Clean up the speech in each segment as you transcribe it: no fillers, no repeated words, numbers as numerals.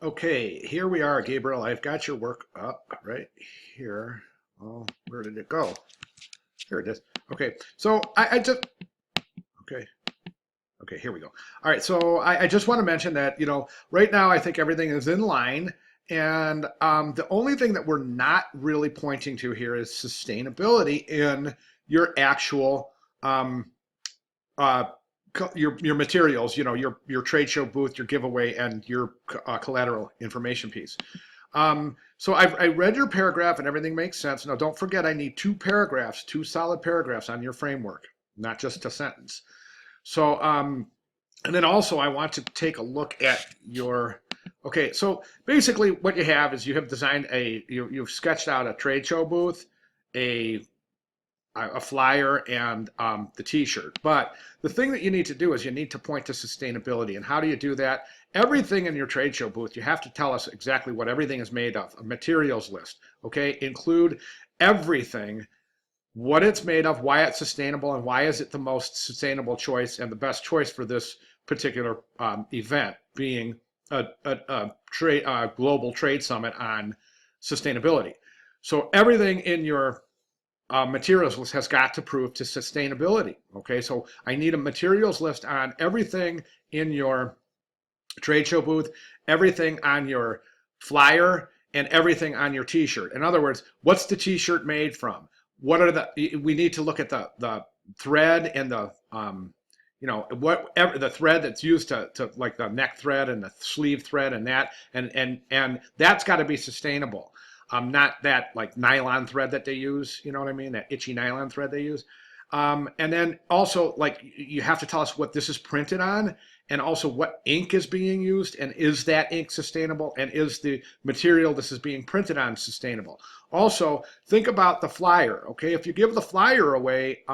Okay, here we are, Gabriel. I've got your work up right here. Oh, where did it go? Here it is. Okay, so I just, okay, okay, here we go. All right, so I just want to mention that, right now I think everything is in line. And the only thing that we're not really pointing to here is sustainability in your actual um, uh, your materials, your trade show booth, your giveaway, and your collateral information piece. So I read your paragraph and everything makes sense. Now, don't forget, I need two paragraphs, two solid paragraphs on your framework, not just a sentence. So, and then also I want to take a look at your, okay, so basically what you have is you have designed you've sketched out a trade show booth, a flyer, and the t-shirt. But the thing that you need to do is you need to point to sustainability. And how do you do that? Everything in your trade show booth, you have to tell us exactly what everything is made of, a materials list, okay? Include everything, what it's made of, why it's sustainable, and why is it the most sustainable choice and the best choice for this particular event, being a global trade summit on sustainability. So everything in your materials list has got to prove to sustainability. Okay, so I need a materials list on everything in your trade show booth, everything on your flyer, and everything on your t-shirt. In other words, what's the t-shirt made from? What are we need to look at the thread and the whatever the thread that's used to like the neck thread and the sleeve thread and that, and that's got to be sustainable. Not that like nylon thread that they use, you know what I mean? That itchy nylon thread they use. And then also, like, you have to tell us what this is printed on, and also what ink is being used, and is that ink sustainable, and is the material this is being printed on sustainable. Also, think about the flyer, okay? If you give the flyer away,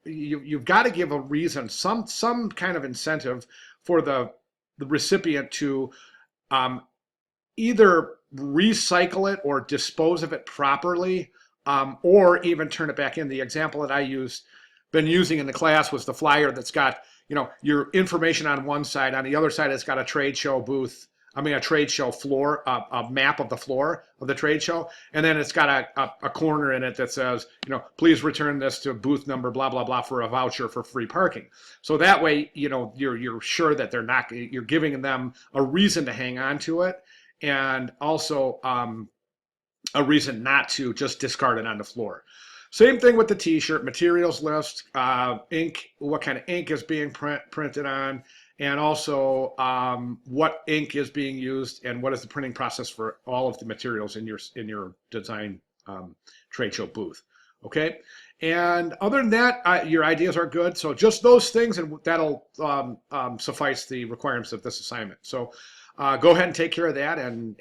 you've got to give a reason, some kind of incentive for the recipient to either recycle it or dispose of it properly, or even turn it back in. The example that I been using in the class was the flyer that's got, your information on one side. On the other side, it's got a trade show booth. I mean, a trade show floor, a map of the floor of the trade show. And then it's got a corner in it that says, please return this to booth number, blah, blah, blah, for a voucher for free parking. So that way, you're sure that you're giving them a reason to hang on to it. And also a reason not to just discard it on the floor. Same thing with the t-shirt, materials list, ink, what kind of ink is being printed on, and also what ink is being used, and what is the printing process for all of the materials in your design trade show booth. Okay, and other than that, your ideas are good. So just those things, and that'll suffice the requirements of this assignment. So go ahead and take care of that, and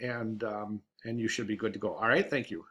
you should be good to go. All right, thank you.